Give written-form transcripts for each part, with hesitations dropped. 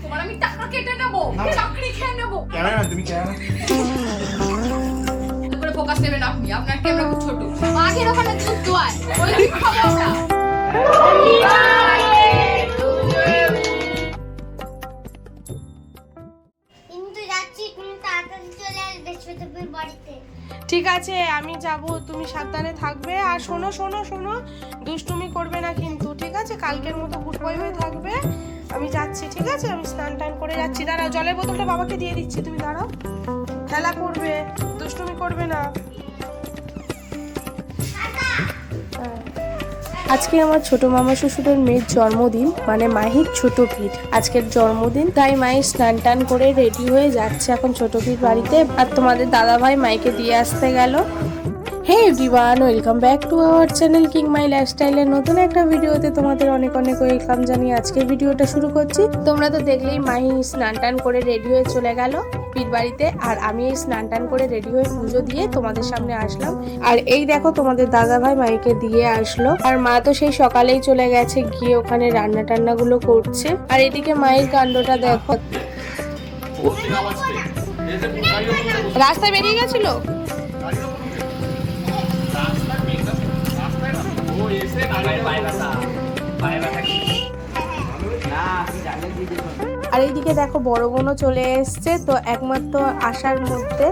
তোমার আমি টাকা কেটে নেবো, চাকরি খেয়ে নেবো। তুমি কেন তারপরে ফোকাস নেবেন আপনি, আপনার ক্যামেরা খুব ছোট। মাঝের ওখানে দুধ দোয়ায়, ওই দিক খাবো আমরা। কিন্তু যাচ্ছি, তুমি তাড়াতাড়ি চলে আসবে ছোটবের বাড়িতে। ঠিক আছে, আমি যাব, তুমি সাবধানে থাকবে। আর শোনো শোনো শোনো, দুষ্টুমি করবে না কিন্তু, ঠিক আছে? কালকের মতো গুড বয় হয়ে থাকবে। আমি যাচ্ছি, ঠিক আছে? আমি স্নান টান করে যাচ্ছি। দাঁড়াও, জলের বোতলটা বাবাকে দিয়ে দিচ্ছি, তুমি দাঁড়াও। খেলা করবে, দুষ্টুমি করবে না। আজকে আমার ছোট মামা শ্বশুরের মেয়ের জন্মদিন, মানে মাহির ছোট পিঠ আজকের জন্মদিন, তাই মায়ের স্নান টান করে রেডি হয়ে যাচ্ছে এখন ছোট পিঠ বাড়িতে। আর তোমাদের দাদা ভাই মাইকে দিয়ে আসতে গেল। Hey everyone, welcome back to our channel king my লাইফস্টাইলের নতুন একটা ভিডিওতে তোমাদের অনেক অনেক ওয়েলকাম জানিয়ে আজকের ভিডিওটা শুরু করছি। তোমরা তো দেখলেই মাহি স্নান টান করে রেডি হয়ে চলে গেল পিঠ বাড়িতে, আর আমি এই স্নান টান করে রেডি হয়ে পুজো দিয়ে তোমাদের সামনে আসলাম। আর এই দেখো তোমাদের দাদা ভাই মাইকে দিয়ে আসলো, আর মা তো সেই সকালেই চলে গেছে গিয়ে ওখানে রান্না টান্না গুলো করছে। আর এদিকে মায়ের কাণ্ডটা দেখো, রাস্তায় বেরিয়ে গেছিল। আর এইদিকে দেখো বড় বোনও চলে এসছে। তো একমাত্র আসার মধ্যে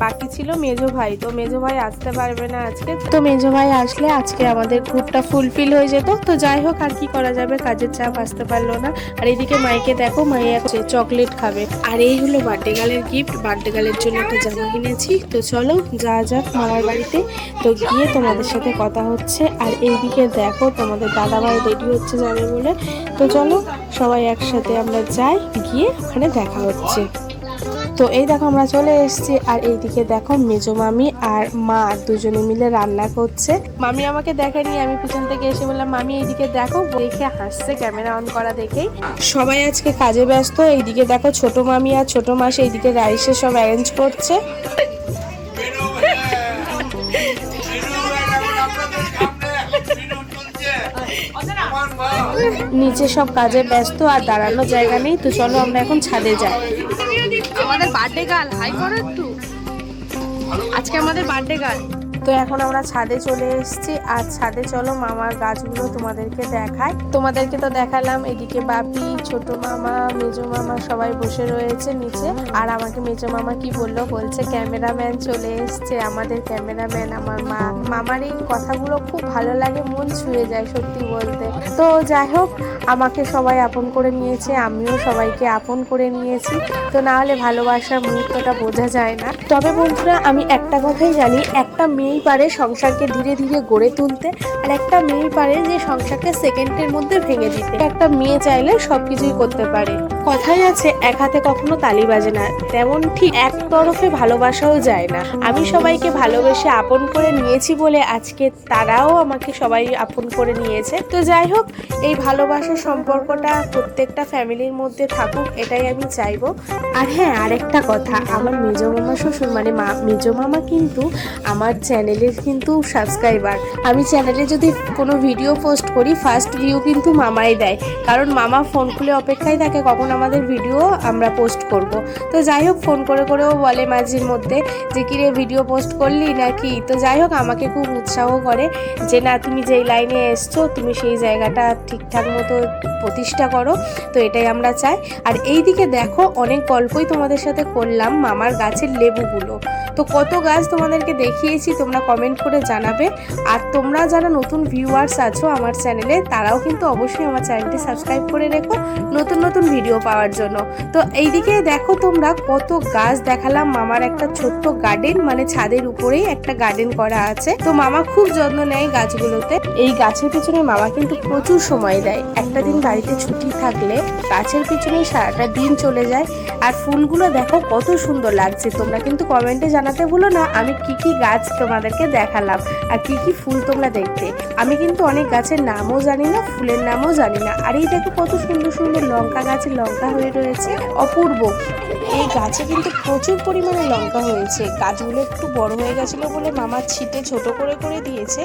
বাকি ছিল মেজো ভাই, তো মেজো ভাই আসতে পারবে না আজকে। তো মেজো ভাই আসলে আজকে আমাদের গ্রুপটা ফুলফিল হয়ে যেত। তো যাই হোক, আর কি করা যাবে, কাজের চাপ, আসতে পারলো না। আর এইদিকে মাইকে দেখো, মাই এখন চকলেট খাবে। আর এই হলো বার্থডে গার্লের গিফট, বার্থডে গার্লের জন্য একটা জামা কিনেছি। তো চলো যাওয়া যাক মামার বাড়িতে। তো গিয়ে তোমাদের সাথে কথা হচ্ছে। আর এইদিকে দেখো তোমাদের দাদা ভাই রেডি হচ্ছে যাবে বলে। তো চলো সবাই একসাথে আমরা যাই, গিয়ে ওখানে দেখা হচ্ছে। তো এই দেখো আমরা চলে এসেছি। আর এইদিকে দেখো মেজো মামি আর মা দুজনে মিলে রান্না করছে। মামি আমাকে দেখেনি, আমি পিছন থেকে এসে বললাম মামি এইদিকে দেখো, দেখে হাসছে ক্যামেরা অন করা দেখেই। সবাই আজকে কাজে ব্যস্ত। এইদিকে দেখো ছোট মামি আর ছোট মাসি এইদিকে রাইসে সব অ্যারেঞ্জ করছে। নিচে সব কাজে ব্যস্ত, আর দাঁড়ানোর জায়গা নেই। তো চলো আমরা এখন ছাদে যাই। আমাদের বার্থডে গার্ল হাই করো একটু, আজকে আমাদের বার্থডে গার্ল। তো এখন আমরা ছাদে চলে এসেছি। আর ছাদে চলো মামার গাছগুলো তোমাদেরকে দেখাই। তোমাদেরকে তো দেখালাম, এদিকে বাপি, ছোট মামা, মেজো মামা সবাই বসে রয়েছে নিচে। আর আমাকে মেজো মামা কি বললো, বলছে ক্যামেরাম্যান চলে এসছে, আমাদের ক্যামেরাম্যান আমার মা। মামার এই কথাগুলো খুব ভালো লাগে, মন ছুঁয়ে যায় সত্যি বলতে। তো যাই হোক, আমাকে সবাই আপন করে নিয়েছে, আমিও সবাইকে আপন করে নিয়েছি। তো না হলে ভালোবাসার মুহূর্তটা বোঝা যায় না। তবে বন্ধুরা, আমি একটা কথাই জানি, একটা মেয়েই পারে সংসারকে ধীরে ধীরে গড়ে তুলতে, আর একটা মেয়ে পারে যে সংসারকে সেকেন্ডের মধ্যে ভেঙে দিতে। একটা মেয়ে চাইলে সবকিছুই করতে পারে। কথাই আছে, এক হাতে কখনো তালি বাজে না, তেমন ঠিক এক তরফে ভালোবাসাও যায় না। আমি সবাইকে ভালোবেসে আপন করে নিয়েছি বলে আজকে তারাও আমাকে সবাই আপন করে নিয়েছে। তো যাই হোক, এই ভালোবাসার সম্পর্কটা প্রত্যেকটা ফ্যামিলির মধ্যে থাকুক, এটাই আমি চাইবো। আর হ্যাঁ, আরেকটা কথা, আমার মেজো মামা শ্বশুর মানে মেজো মামা কিন্তু আমার চ্যানেলের কিন্তু সাবস্ক্রাইবার। আমি চ্যানেলে যদি কোনো ভিডিও পোস্ট করি, ফার্স্ট ভিউ কিন্তু মামাই দেয়, কারণ মামা ফোন খুলে অপেক্ষায় থাকে কখন আমাদের ভিডিও আমরা পোস্ট করব। তো যাই হোক, ফোন করে করেও বলে মাঝের মধ্যে যে কিরে ভিডিও পোস্ট করলি নাকি। তো যাই হোক, আমাকে খুব উৎসাহ করে যে না, তুমি যেই লাইনে এসছো তুমি সেই জায়গাটা ঠিকঠাক মতো প্রতিষ্ঠা করো। তো এটাই আমরা চাই। আর এই দিকে দেখো, অনেক গল্পই তোমাদের সাথে করলাম মামার গাছের লেবুগুলো। তো কত গাছ তোমাদেরকে দেখিয়েছি, তোমরা কমেন্ট করে জানাবে। আর তোমরা যারা নতুন ভিউয়ার্স আছো আমার চ্যানেলে, তারাও কিন্তু অবশ্যই আমার চ্যানেলটি সাবস্ক্রাইব করে রেখো নতুন নতুন ভিডিও পাওয়ার জন্য। তো এইদিকে দেখো তোমরা কত গাছ দেখালাম। মামার একটা ছোট্ট গার্ডেন, মানে ছাদের উপরেই একটা গার্ডেন করা আছে। তো মামা খুব যত্ন নেয় গাছগুলোতে। এই গাছের পিছনে মামা কিন্তু প্রচুর সময় দেয়। একটা দিন বাড়িতে ছুটি থাকলে গাছের পিছনেই সারাটা দিন চলে যায়। আর ফুলগুলো দেখো কত সুন্দর লাগছে। তোমরা কিন্তু কমেন্টে জানাতে ভুলো না আমি কি কি গাছ তোমাদেরকে দেখালাম আর কি কি ফুল তোমরা দেখতে। আমি কিন্তু অনেক গাছের নামও জানি না, ফুলের নামও জানি না। আর এই দেখো কত সুন্দর সুন্দর লঙ্কা গাছে লঙ্কা হয়ে রয়েছে অপূর্ব। এই গাছে কিন্তু প্রচুর পরিমাণে লঙ্কা হয়েছে। গাছগুলো একটু বড় হয়ে গেছিলো বলে মামা ছিটে ছোট করে করে দিয়েছে।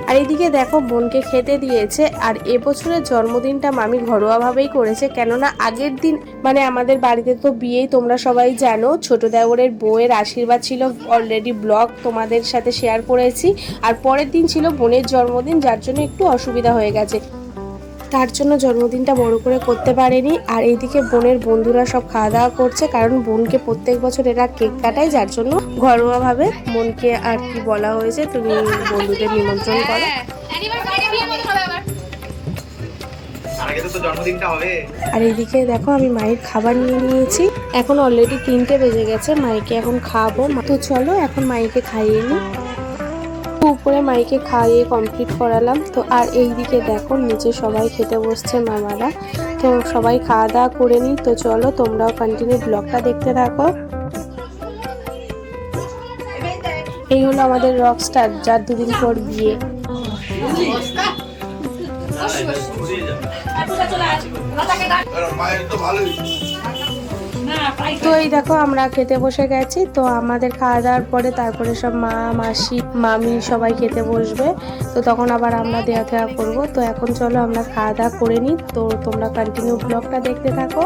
আর এইদিকে দেখো বোনকে খেতে দিয়েছে। আর এবছরের জন্মদিনটা মামি ঘরোয়াভাবেই করেছে, কেননা আগের দিন মানে আমাদের বাড়িতে তো বিয়েই তোমরা সবাই জানো, ছোট দেওরের বউয়ের আশীর্বাদ ছিল, অলরেডি ব্লগ তোমাদের সাথে শেয়ার করেছি। আর পরের দিন ছিল বোনের জন্মদিন, যার জন্য একটু অসুবিধা হয়ে গেছে, তার জন্য জন্মদিনটা বড় করে করতে পারেনি। আর এইদিকে বোনের বন্ধুরা সব খাওয়া দাওয়া করছে, কারণ বোনকে প্রত্যেক বছর এরা কেক কাটায়, যার জন্য ঘরোয়াভাবে বোনকে আর কি বলা হয়েছে তুমি বন্ধুদের নিমন্ত্রণ করো। আর এইদিকে দেখো আমি মায়ের খাবার নিয়ে নিয়েছি। এখন অলরেডি 3টে বেজে গেছে, মাইকে এখন খাওয়াবো। তো চলো এখন মাইকে খাইয়ে নি। উপরে মাইকে খাইয়ে কমপ্লিট করালাম। তো আর এইদিকে দেখো নিচে সবাই খেতে বসছে মামারা। তো সবাই খাওয়া দাওয়া করে নি। তো চলো তোমরাও কন্টিনিউ ব্লগটা দেখতে থাকো। এই হলো আমাদের রকস্টার, যার 2 দিন পর বিয়ে। তো এই দেখো আমরা খেতে বসে গেছি। তো আমাদের খাওয়া দাওয়ার পরে তারপরে সব মা মাসি মামি সবাই খেতে বসবে। তো তখন আবার আমরা দেওয়া থেওয়া করবো। তো এখন চলো আমরা খাওয়া দাওয়া করে নিই। তো তোমরা কন্টিনিউ ব্লগটা দেখতে থাকো।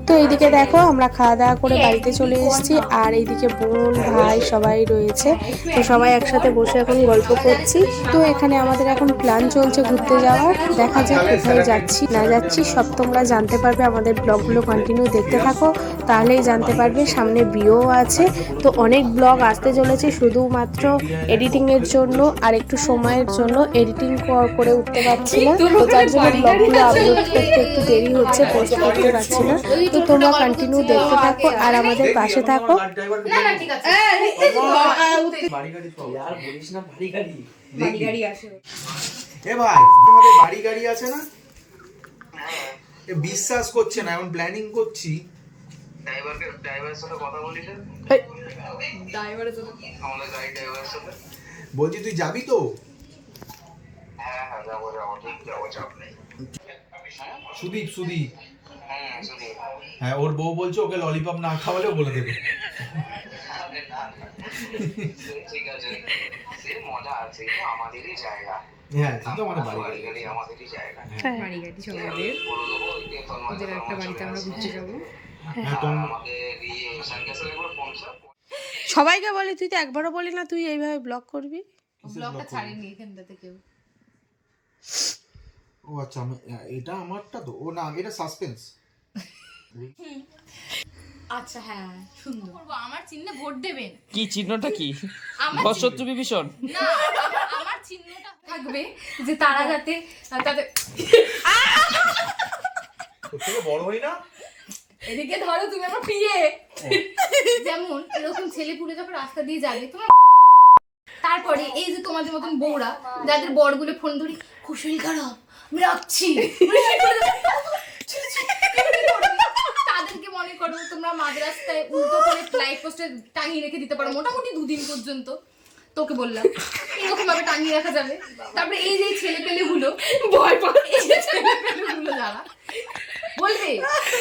তো এইদিকে দেখো আমরা খাওয়া দাওয়া করে বাড়িতে চলে এসেছি। আর এইদিকে বোন ভাই সবাই রয়েছে। তো সবাই একসাথে বসে এখন গল্প করছি। তো এখানে আমাদের এখন প্ল্যান চলছে ঘুরতে যাওয়ার। দেখা যাক কোথায় যাচ্ছি না যাচ্ছি সব তোমরা জানতে পারবে। আমাদের ব্লগগুলো কন্টিনিউ দেখতে থাকো, তাহলেই জানতে পারবে। সামনে বিয়েও আছে, তো অনেক ব্লগ আসতে চলেছে, শুধুমাত্র এডিটিংয়ের জন্য আর একটু সময়ের জন্য এডিটিং করে উঠতে পারছি না। তো তার জন্য ব্লগগুলো আপলোড করতে একটু দেরি হচ্ছে, পোস্ট করতে পারছি না। তো তোমরা কন্টিনিউ দেখতে থাকো আর আমাদের পাশে থাকো। বাড়ি গাড়ি আছে না, বিশ্বাস করছে না। এখন প্ল্যানিং করছি। বলছি তুই যাবি তো? সুদীপ সুদীপ হ্যাঁ, ওর বউ বলছে ওকে ললিপপ না খাওয়ালেও বলে দেবে। ঠিক আছে, সে মজা আছে, আমাদেরই জায়গা। হ্যাঁ, কিন্তু আমাদের বাড়ি গাড়ি আমাদেরই জায়গা। বাড়ি গাড়ি সবাই ওদের একটা বাড়িতে আমরা ঘুরতে যাবো। সবাইকে বলি, তুই তো একবারও বলি না তুই এইভাবে ব্লগ করবি। ব্লগটা ছাড়েনি এখানটাতে কেউ। ও আচ্ছা, এটা আমারটা তো। ও না, এটা সাসপেন্স। আচ্ছা হ্যাঁ, সুন্দর। আমার চিহ্নে ভোট দেবেন। কি চিহ্নটা কি? আমার শত্রু বিভীষণ না, আমার চিহ্নটা থাকবে যে তারা যাতে তাদের থেকে বড় হই না। এদিকে ধরো তুমি আমার পিয়ে, যেমন এরকম ছেলে পুলে যখন রাস্তা দিয়ে যাবে তোমার, তারপরে এই যে তোমাদের মতন বউরা যাদের বরগুলো ফোন ধরি, খুব শরীর খারাপ আমি রাখছি, তাদেরকে মনে করো তোমরা মাঝ রাস্তায় উল্টো করে লাইট পোস্টে টাঙিয়ে রেখে দিতে পারো মোটামুটি 2 দিন পর্যন্ত। তোকে বললাম এরকম ভাবে টাঙিয়ে রাখা যাবে। তারপরে এই যে ছেলে পেলে গুলো ভয় পায়, এই যে ছেলে পেলে গুলো যারা বলবে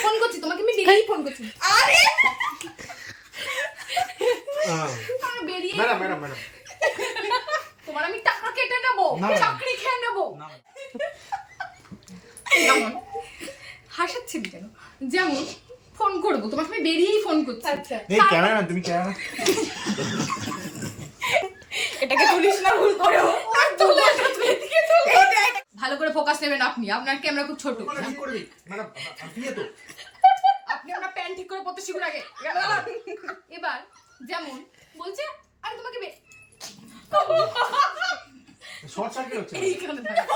ফোন করছি তোমাকে, আমি বেরিয়ে ফোন করছি, আরে বেরিয়ে ম্যাডাম ম্যাডাম ম্যাডাম তোমার আমি টাকা কেটে নেবো, চাকরি খেয়ে নেবো। যেমন হাসাচ্ছিস কেন? যেমন ফোন করবো তোমাকে, আমি বেরিয়েই ফোন করছি। এই ক্যামেরা, তুমি ক্যামেরা এটাকে তুলিস না ভুল করে, আর তুলে এদিকে তুলে। ভালো করে ফোকাস নেবেন আপনি, আপনার ক্যামেরা খুব ছোট। কি করবি ম্যাডাম? আপনি তো আপনি আপনার প্যান্ট ঠিক করে পড়তে শিখুন আগে। এবার যেমন বলছে আমি তোমাকে শর্ট সার্কিট হচ্ছে। এইখানে থাকো।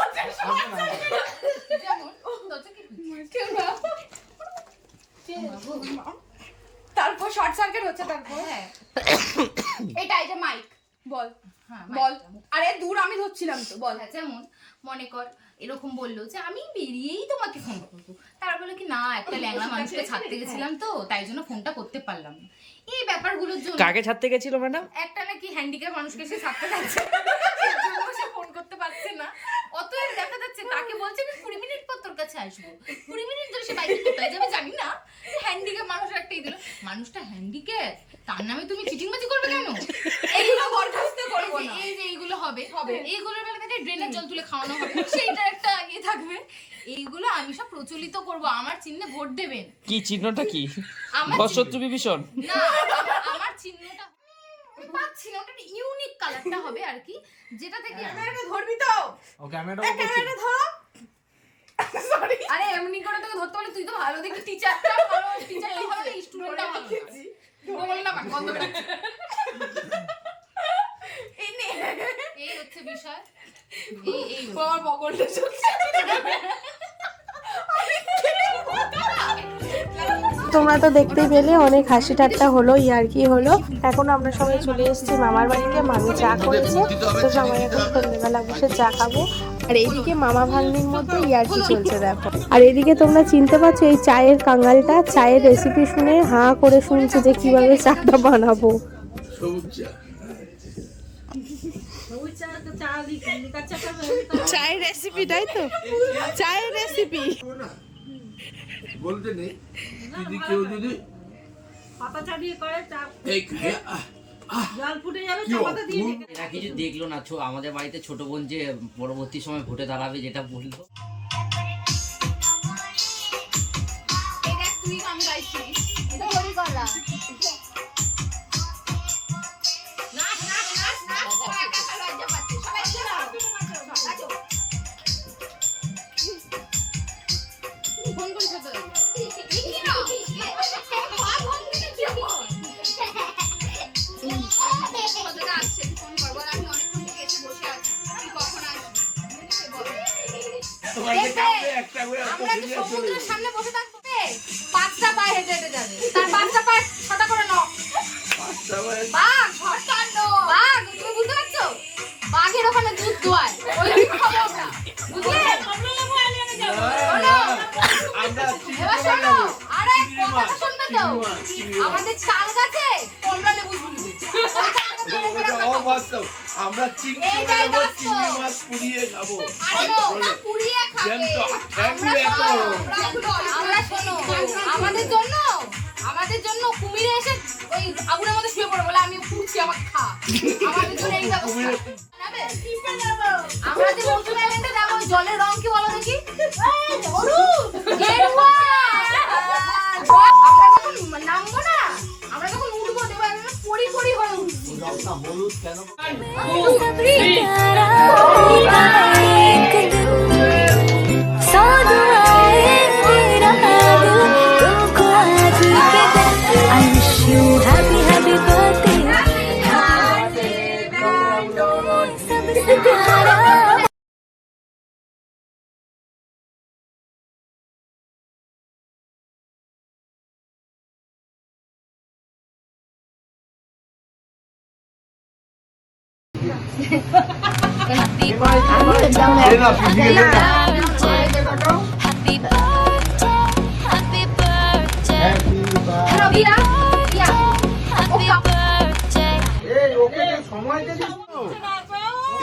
যেমন দরজা কি কেউ না, তারপর শর্ট সার্কিট হচ্ছে। তারপর হ্যাঁ এটা এই যে মাইক বল, হ্যাঁ বল। আরে দূর আমি ধরছিলাম তো, বল। হ্যাঁ, যেমন মনে কর এরকম বললো যে আমি বেরিয়েই তোমাকে ফোন করবো, তারা বলে কি না একটা ল্যাংড়া মানুষকে ছাড়তে গেছিলাম তো তাই জন্য ফোনটা করতে পারলাম না। এই ব্যাপারগুলোর জন্য কাকে ছাড়তে গেছিল ম্যাডাম? একটা নাকি হ্যান্ডিক্যাপ মানুষকে সে ছাড়তে যাচ্ছে, সে ফোন করতে পারছে না। অতএব দেখা যাচ্ছে তাকে বলছে আমি 20 মিনিট পর তোর কাছে আসবো। 20 মিনিট ধরে সে বাইকে কোথায় যাবে জানি না, হ্যান্ডিক্যাপ মানুষের একটাই দিল, মানুষটা হ্যান্ডিক্যাপ, তার নামে তুমি চিটিংবাজি করবে কেন? এইগুলো বরখাস্ত করবো না। এই যে এইগুলো হবে, এইগুলোর বেলা থেকে ড্রেনের জল তুলে খাওয়ানো হবে, সেইটার একটা ইয়ে থাকবে। এইগুলো আমি সব প্রচলিত করব, আমার চিহ্নে ভোট দেবেন। কি চিহ্নটা কি? আমার বৎসত্র বিভীষণ? না, আমার চিহ্নটা পাচ্ছি না, ওটা ইউনিক কালারটা হবে আর কি, যেটা থেকে ক্যামেরাটা ধরবি তো? ও ক্যামেরাটা ক্যামেরাটা ধরো। সরি। আরে এমনি করে তোকে ধরতে বলে, তুই তো ভালো দেখি টিচারটা ভালো, টিচার এই ভালো স্টুডেন্টটা ভালো। বল না বন্ধ করে। এই নে, এই হচ্ছে বিষয়। এই আমার বগলটা চলছে। তোমরা তো দেখতেই পেলে অনেক হাসি ঠাট্টা হলো, ইয়ার্কি হলো। এখন আমরা সবাই চলে এসেছি মামার বাড়িতে। মামি চা করেছে, তো সবাই এখন সন্ধ্যেবেলা বসে চা খাবো। আর এইদিকে মামা ভাগ্নির মধ্যে ইয়ার্কি চলছে দেখো। আর এদিকে তোমরা চিনতে পারছো এই চায়ের কাঙালটা, চায়ের রেসিপি শুনে হাঁ করে শুনছে যে কিভাবে চাটা বানাবো। চায়ের রেসিপি, তাই তো? চায়ের রেসিপি বলতে নেই যদি কেউ যদি পাতা চালিয়ে করে এই জল ফুটে যাবে, চা পাতা দিয়ে ঢেকে এরা কিছু দেখলো না, আমাদের বাড়িতে ছোট বোন যে পরবর্তী সময় ভোটে দাঁড়াবে যেটা বললো। এই দেখ তুই গান গাইছিস, এটা হরি করা নাচ নাচ নাচ নাচ, সবাই একা একা লজ্জা পাচ্ছে, সবাই চলো নাচো। ফোন করে খেতে হবে। কি না মা ফোন দিতে কি কতটা আসছে, ফোন করবো, আর আমি অনেকক্ষণ থেকে এসে বসে আছি, তুই কখন আসবি বল। একটা করে আমরা কি সমুদ্রের সামনে বসে থাকবো? 5টা পায়ে হেঁটে হেঁটে যাবে, তার 5টা পায়ে 6টা করে নাও। বাঘ, বাঘ, তুমি বুঝতে পারছো? বাঘের ওখানে দুধ দোয়ায়, ওই দিন খাবো আমরা, বুঝলে? শোনো, এবার শোনো, আরে কথাটা শুনবে তো? আমাদের চাল গাছে কমলা লেবু ঝুলবে। অবাস্তব, আমরা চিংড়ি এইটাই মাছ, বাস্তব। চিংড়ি মাছ পুড়িয়ে খাবো। আরে না, ওটা পুড়িয়ে খাবে। জ্যান্ত, আমরা জ্যান্ত শোনো, এত। আমরা শোনো, আমাদের জন্য কুমিরে এসে ওই আগুনের মধ্যে শুয়ে পড়ে বলে আমি পুড়ছি, আমাকে খা। আমাদের জন্য এই ব্যবস্থা যাবে? আমরা যে মৌসুমী আইল্যান্ডে যাবো, ওই জলের রং কি বলো দেখি? গেরুয়া। আমরা যখন নামবো না, আমরা যখন উঠবো দেখবো একদম পরি পরি হয়ে উঠবো। হলুদ কেন?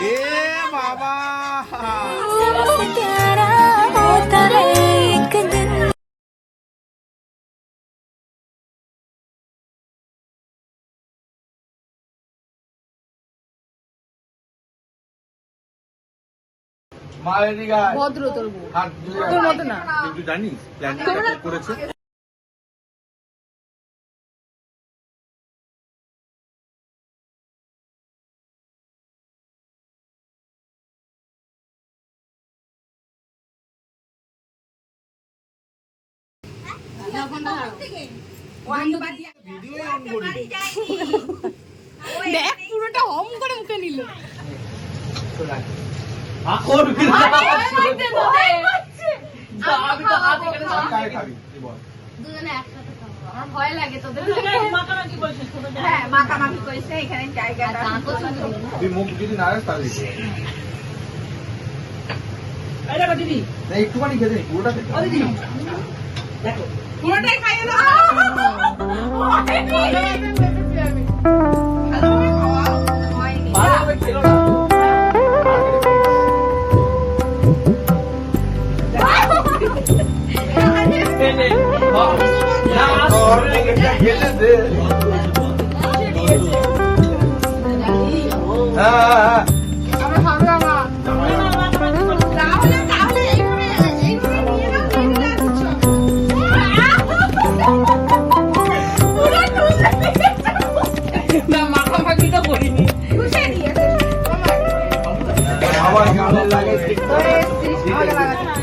এ বাবা, মায়ের দিঘায় ভদ্র তোর বউ, হাত তোর মতো না। কিন্তু জানিস প্ল্যানটা করেছে ভিডিও অন করি। দেখ পুরোটা হম করে মুখে নিল। কারে খাবি তুই বল? দুজনে একসাথে খাবো, আমার ভয় লাগে তোদের। মাখামাখি করেছে, ছোট জায়গা। হ্যাঁ মাখামাখি করেছে, এখানে জায়গাটা তুই মুখ যদি না রাখ তাহলে দিতে হবে। এই দেখো দিদি, না, একটুখানি খেতে নি, পুরোটা খেতে ও হবে। দিদি দেখো পুরোটাই খাইয়ে দাও। ভালোভাবে খেলো না। হয়নি। আমরা খাবো না। তাহলে এইভাবে নিয়ে নাও, এইভাবে দিচ্ছ। না মাখামাখিটা করিনি। খুশি নিয়েছে আবার গালে লাগে আমাকে লাগাচ্ছে